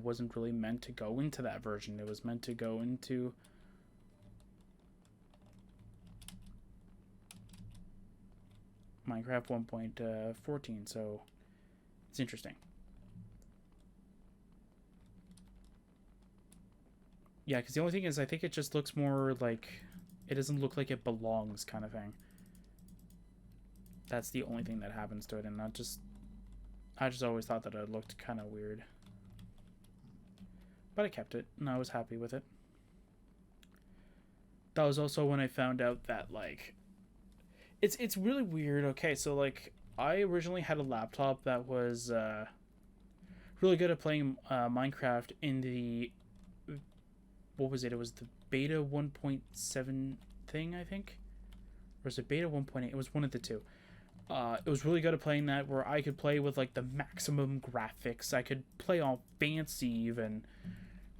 wasn't really meant to go into that version. It was meant to go into Minecraft 1.14, so it's interesting. Yeah, because the only thing is, I think it just looks more like, it doesn't look like it belongs kind of thing. That's the only thing that happens to it, and I just always thought that it looked kind of weird. But I kept it, and I was happy with it. That was also when I found out that, like, it's really weird. Okay, so, like, I originally had a laptop that was really good at playing Minecraft in the, what was it? It was the beta 1.7 thing, I think? Or was it beta 1.8? It was one of the two. It was really good at playing that, where I could play with, like, the maximum graphics. I could play all fancy, even,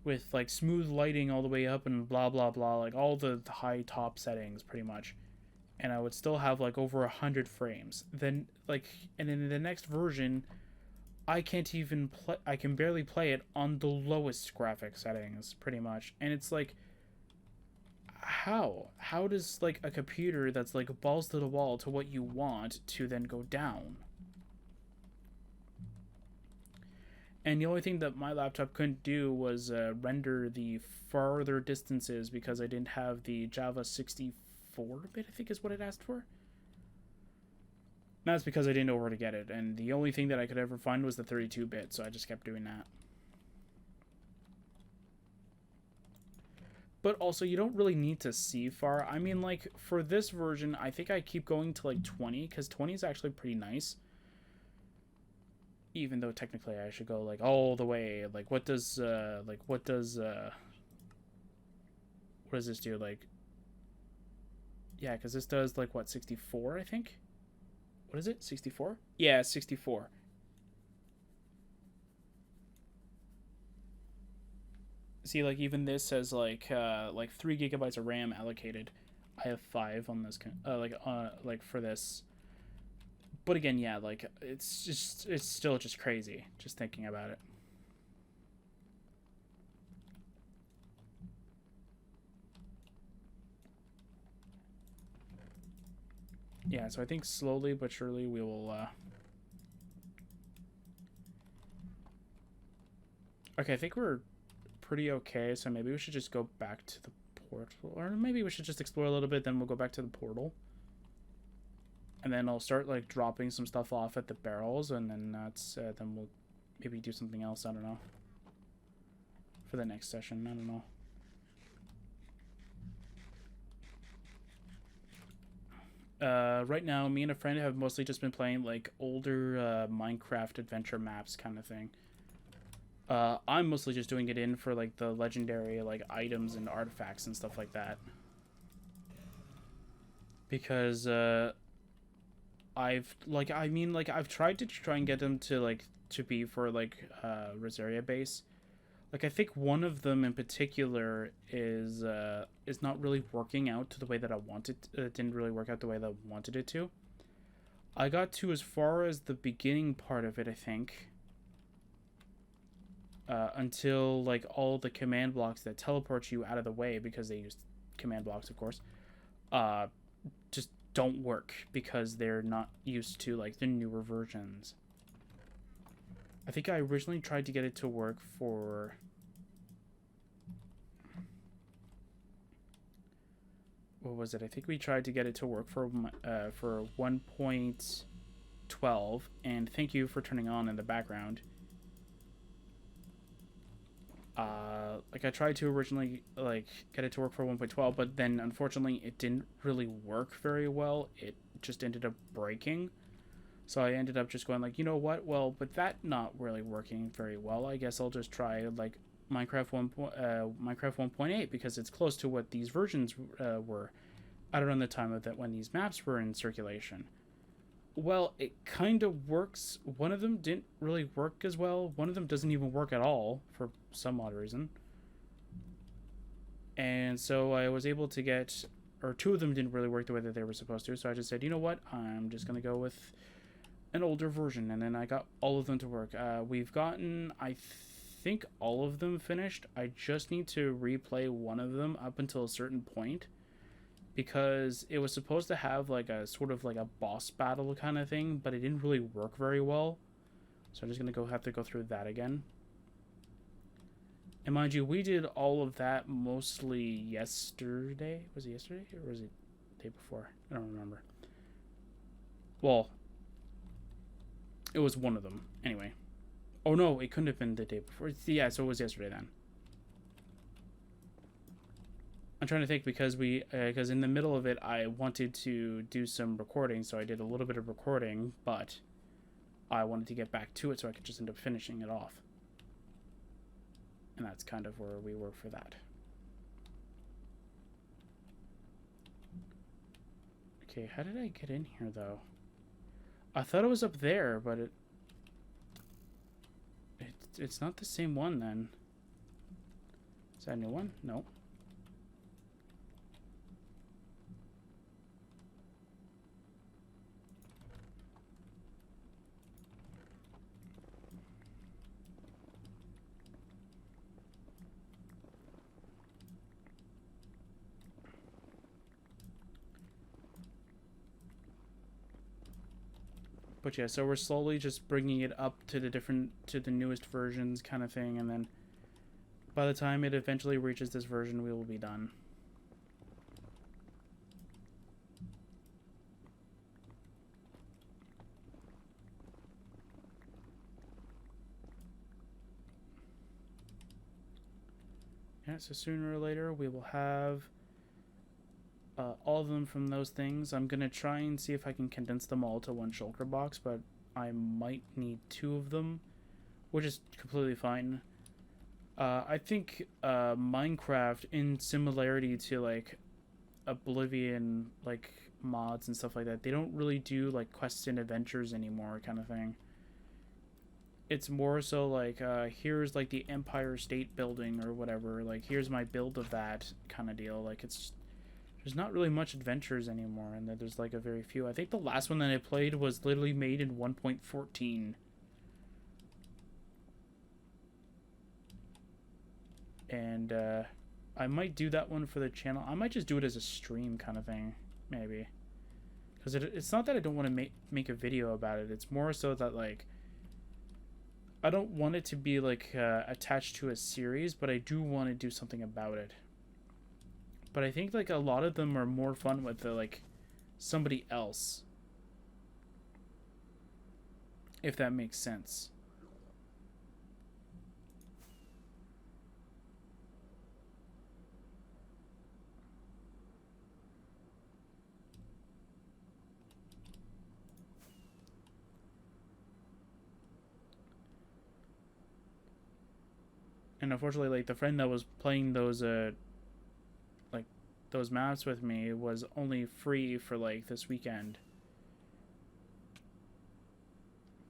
with, like, smooth lighting all the way up and blah, blah, blah. Like, all the high top settings, pretty much. And I would still have, like, over 100 frames. Then, like, and in the next version, I can't even play. I can barely play it on the lowest graphic settings, pretty much. And it's like, how does, like, a computer that's like balls to the wall to what you want to then go down? And the only thing that my laptop couldn't do was render the farther distances, because I didn't have the Java 64-bit, I think is what it asked for. That's because I didn't know where to get it, and the only thing that I could ever find was the 32-bit, so I just kept doing that. But also, you don't really need to see far. I mean, like, for this version, I think I keep going to, like, 20, because 20 is actually pretty nice. Even though technically I should go, like, all the way. Like, what does this do? Like, yeah, because this does, like, what, 64, I think? What is it, 64? Yeah, 64. See, like, even this says, like 3 gigabytes of RAM allocated. I have 5 on this, like, for this. But again, yeah, like, it's still just crazy, just thinking about it. Yeah, so I think slowly but surely we will, okay, I think we're pretty okay, so maybe we should just go back to the portal, or maybe we should just explore a little bit, then we'll go back to the portal. And then I'll start, like, dropping some stuff off at the barrels, and then that's, then we'll maybe do something else, I don't know. For the next session, I don't know. Right now, me and a friend have mostly just been playing, like, older Minecraft adventure maps kind of thing. I'm mostly just doing it in for, like, the legendary, like, items and artifacts and stuff like that. Because, I've tried to try and get them to, like, to be for, like, Rosaria base. Like, I think one of them in particular is not really working out to the way that I wanted. It didn't really work out the way that I wanted it to. I got to as far as the beginning part of it, I think. Until, like, all the command blocks that teleport you out of the way, because they use command blocks, of course, just don't work because they're not used to, like, the newer versions. I think I originally tried to get it to work for... What was it? I think we tried to get it to work for 1.12, and thank you for turning on in the background. Like, I tried to originally, like, get it to work for 1.12, but then unfortunately it didn't really work very well. It just ended up breaking. So I ended up just going, like, you know what? Well, but that not really working very well, I guess I'll just try, like, Minecraft 1.8, because it's close to what these versions were at around the time of that when these maps were in circulation. Well, it kind of works. One of them didn't really work as well. One of them doesn't even work at all for some odd reason. And so I was able to get, or two of them didn't really work the way that they were supposed to. So I just said, you know what? I'm just going to go with an older version. And then I got all of them to work. We've gotten, I think all of them finished. I just need to replay one of them up until a certain point, because it was supposed to have like a sort of like a boss battle kind of thing, but it didn't really work very well. So I'm just gonna have to go through that again. And mind you, we did all of that mostly yesterday. Was it yesterday or was it the day before? I don't remember. Well, it was one of them. Anyway. Oh no, it couldn't have been the day before. Yeah, so it was yesterday then. I'm trying to think, because because in the middle of it I wanted to do some recording, so I did a little bit of recording, but I wanted to get back to it so I could just end up finishing it off. And that's kind of where we were for that. Okay, how did I get in here though? I thought it was up there, but it's not the same one then. Is that a new one? No. But yeah, so we're slowly just bringing it up to the newest versions kind of thing, and then by the time it eventually reaches this version, we will be done. Yeah, so sooner or later we will have all of them from those things. I'm going to try and see if I can condense them all to one shulker box, but I might need 2 of them, which is completely fine. I think Minecraft, in similarity to like Oblivion, like mods and stuff like that, they don't really do like quests and adventures anymore kind of thing. It's more so like here's like the Empire State Building or whatever, like here's my build of that kind of deal. Like there's not really much adventures anymore, and there's like a very few. I think the last one that I played was literally made in 1.14. And I might do that one for the channel. I might just do it as a stream kind of thing, maybe. Because it's not that I don't want to make a video about it. It's more so that like I don't want it to be like attached to a series, but I do want to do something about it. But I think like a lot of them are more fun with like somebody else, if that makes sense. And unfortunately, like the friend that was playing those those maps with me was only free for like this weekend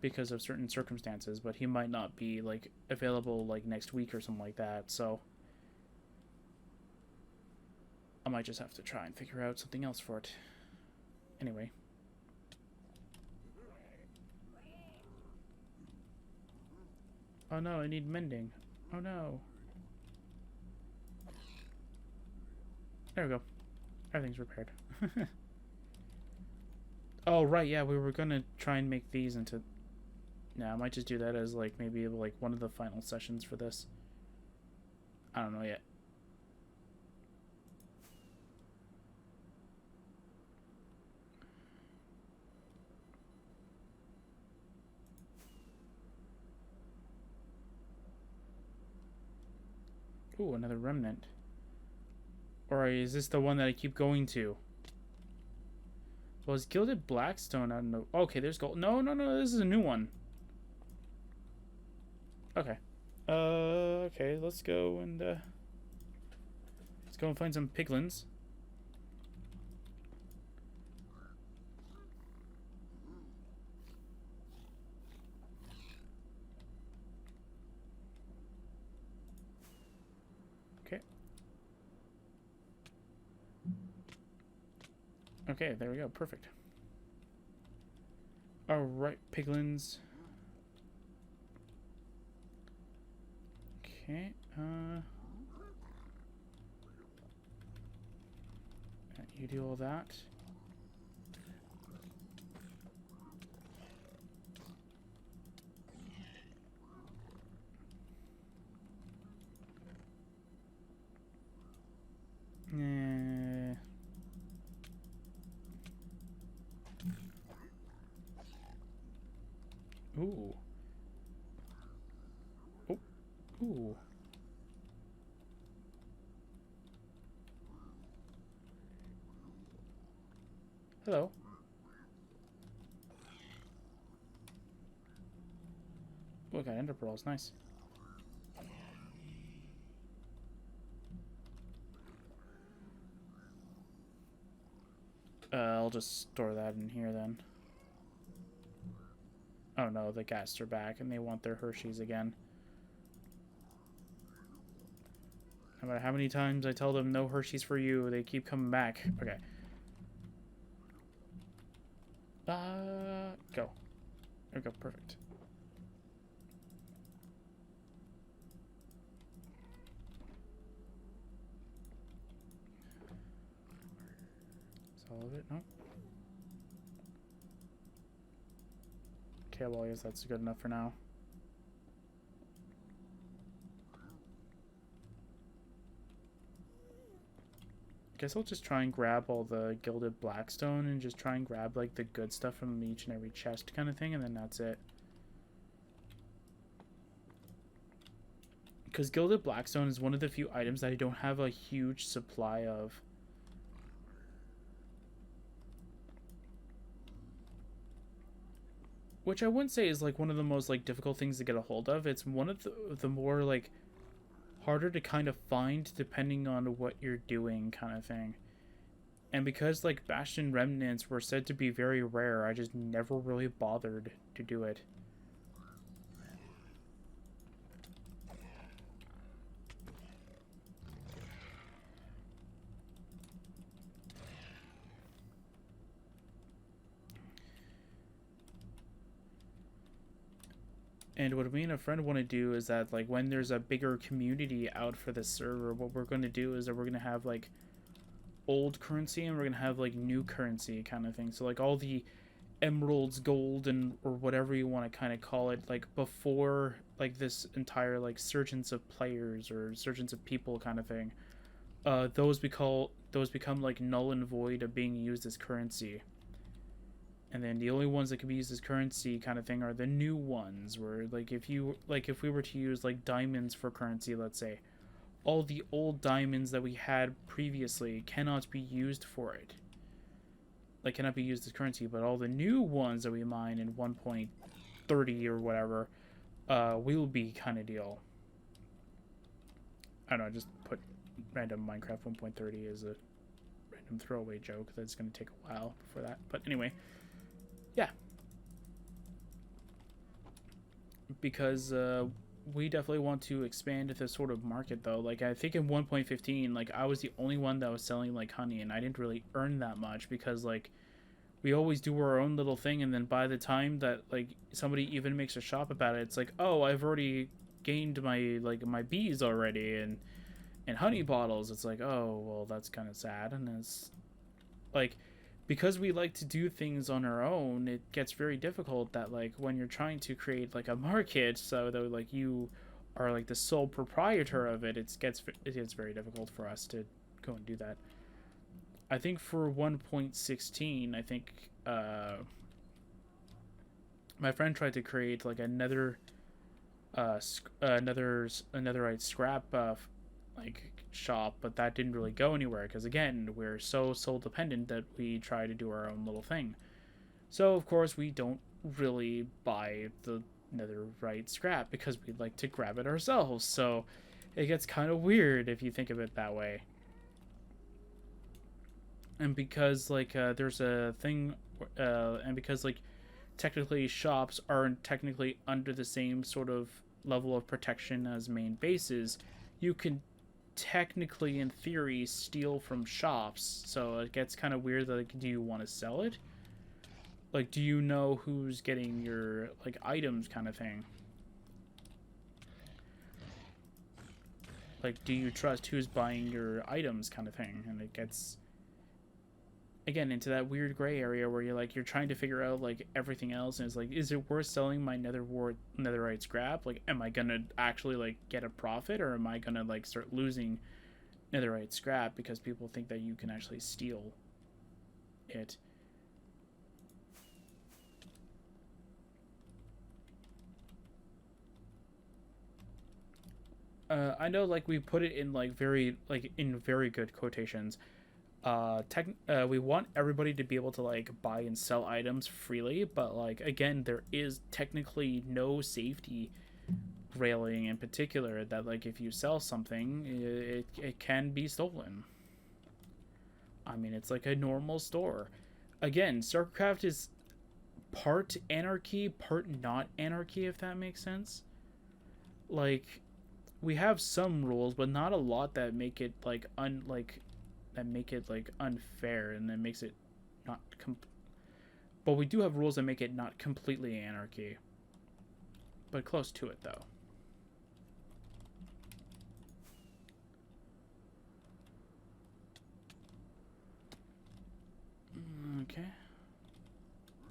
because of certain circumstances, but he might not be like available like next week or something like that, so I might just have to try and figure out something else for it. Anyway. Oh no, I need mending. Oh no. There we go. Everything's repaired. Oh, right, yeah, we were gonna try and make these into... Yeah, I might just do that as, like, maybe, like, one of the final sessions for this. I don't know yet. Ooh, another remnant. Or is this the one that I keep going to? Well, it's Gilded Blackstone. I don't know. Okay, there's gold. No, no, no. This is a new one. Okay. Okay. Let's go and find some piglins. Okay. Okay, there we go. Perfect. Alright, piglins. Okay, you do all that. Ooh. Oh. Ooh. Hello. Oh, I got ender pearls. Nice. I'll just store that in here then. Oh no, the guests are back and they want their Hershey's again. No matter how many times I tell them no Hershey's for you, they keep coming back. Okay. Go. There we go, perfect. Is all of it? No? Okay, well, I guess that's good enough for now. Guess I'll just try and grab all the gilded blackstone and just try and grab like the good stuff from each and every chest kind of thing, and then that's it. Because gilded blackstone is one of the few items that I don't have a huge supply of. Which I wouldn't say is like one of the most like difficult things to get a hold of. It's one of the more like harder to kind of find depending on what you're doing kind of thing. And because like Bastion remnants were said to be very rare, I just never really bothered to do it. And what me and a friend want to do is that like when there's a bigger community out for this server, what we're going to do is that we're going to have like old currency and we're going to have like new currency kind of thing. So like all the emeralds, gold, and or whatever you want to kind of call it, like before like this entire like surgence of players or surgence of people kind of thing, those become like null and void of being used as currency. And then the only ones that can be used as currency kind of thing are the new ones, where like if we were to use like diamonds for currency, let's say, all the old diamonds that we had previously cannot be used for it. Like cannot be used as currency, but all the new ones that we mine in 1.30 or whatever will be kind of deal. I don't know, just put random Minecraft 1.30 as a random throwaway joke that's going to take a while before that. But anyway, yeah. Because we definitely want to expand this sort of market, though. Like, I think in 1.15, like, I was the only one that was selling, like, honey, and I didn't really earn that much because, like, we always do our own little thing, and then by the time that, like, somebody even makes a shop about it, it's like, oh, I've already gained my, like, my bees already, and honey bottles. It's like, oh, well, that's kind of sad, and it's, like, because we like to do things on our own, it gets very difficult that like when you're trying to create like a market, so that like you are like the sole proprietor of it, it gets very difficult for us to go and do that. I think for 1.16, I think my friend tried to create like another netherite scrap like shop, but that didn't really go anywhere because again we're so soul dependent that we try to do our own little thing. So of course we don't really buy the netherite scrap because we like to grab it ourselves, so it gets kind of weird if you think of it that way. And because like there's a thing and because like technically shops aren't technically under the same sort of level of protection as main bases, you can technically in theory steal from shops, so it gets kind of weird that like, do you want to sell it? Like, do you know who's getting your like items kind of thing? like, do you trust who's buying your items kind of thing? And it gets, again, into that weird gray area where you're like, you're trying to figure out like everything else, and it's like, is it worth selling my netherite scrap? Like, am I gonna actually like get a profit, or am I gonna like start losing netherite scrap because people think that you can actually steal it? I know, like, we put it in like very good quotations. We want everybody to be able to like buy and sell items freely, but like, again, there is technically no safety railing in particular that, like, if you sell something, it can be stolen. I mean, it's like a normal store. Again, Sercacraft is part anarchy, part not anarchy, if that makes sense. Like, we have some rules, but not a lot that make it like unfair, and that makes it not but we do have rules that make it not completely anarchy, but close to it though.